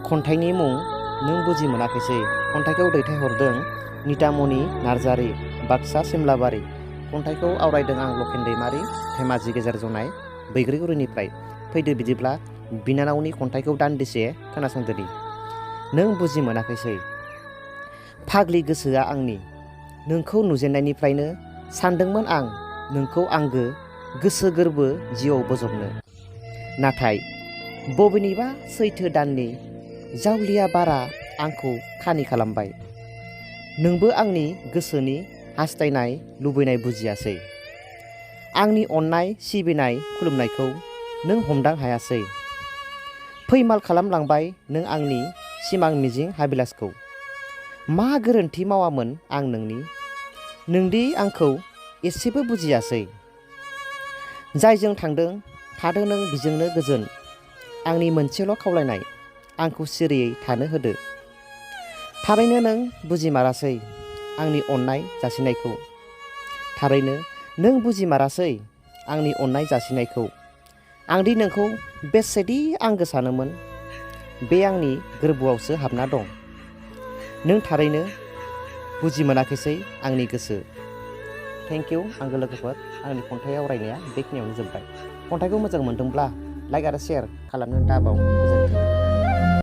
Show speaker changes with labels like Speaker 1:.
Speaker 1: खन्थाइनि मुं नों बुजि मोनाखैसै। खन्थाइखौ दैथायहरदों नितामनि नार्जारी, बाक्सा सिमलाबारि। खन्थाइखौ आवरायदों आं लखेन दैमारि, धेमाजि गेजेर जनाय बैग्रिगुरिनिफ्राय। फैदो बिदिब्ला बिनानावनि खन्थाइखौ दान्दिसे खोनासंदोनि। नों बुजि मोनाखैसै। फाग्लि गोसोआ आंनि, नोंखौ नुजेननायनिफ्रायनो सानदोंमोन आं नोंखौ आंगो गोसो गोरबो जिउआव बोजबनो। नाथाय बबेनिबा सैथो दाननि जावलिया बारा आंखौ खानि खालामबाय। नोंबो आंनि गोसोनि हास्थायनाय लुबैनाय बुजियासै। आंनि अननाय सिबिनाय खुलुमनायखौ नों हमदां हायासै। फैमाल खालामलांबाय नों आंनि सिमां मिजिं हाबिलासखौ। मा गोरोन्थि मावामोन आं नोंनि, नोंदि आंखौ एसेबो बुजियासै। जायजों थांदों थादो नों बिजोंनो गोजोन। आंनि मोनसेल' खावलायनाय, आंखौ सिरियै थानो होदो। थारैनो नों बुजिमारासै आंनि अननाय जासिनायखौ। थारैनो नों बुजिमारासै आंनि अननाय जासिनायखौ। आंदि नोंखौ बेसेदि आंगो सानोमोन, बे आंनि गोरबोआवसो हाबना दं। नों थारैनो बुजि मोनाखैसै आंनि गोसो। थेंक इउ आंगो लोगोफोर, आंनि खन्थाइ आवरायनाया बेखिनियावनो जोब्बाय। खन्थाइखौ मोजां मोनदोंब्ला लाइक आरो शेयार खालामनो दाबाव। गोजोन्थों।